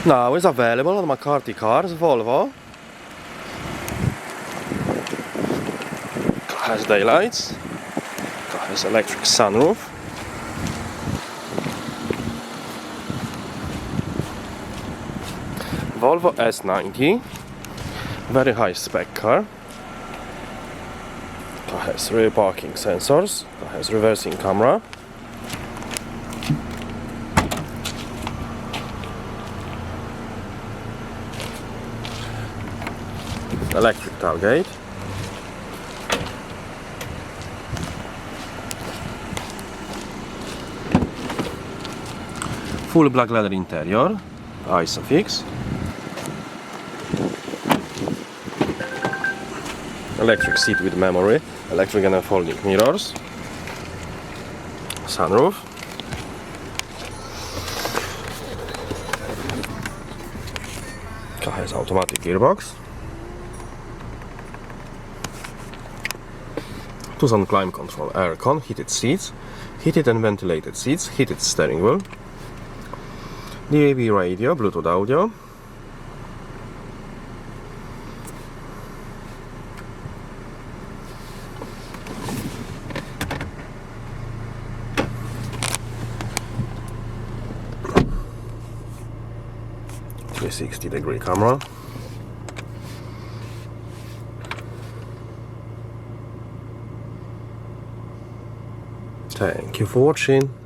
Now is available on McCarthy Cars Volvo. Car has daylights. Car has electric sunroof. Volvo S90. Very high spec car. Car has rear parking sensors. Car has reversing camera. Electric tailgate. Full black leather interior. Isofix. Electric seat with memory. Electric and folding mirrors. Sunroof. Car has automatic gearbox. 2-zone climate control, aircon, heated seats, heated and ventilated seats, heated steering wheel, DAB radio, Bluetooth audio, .360-degree camera. Thank you for watching.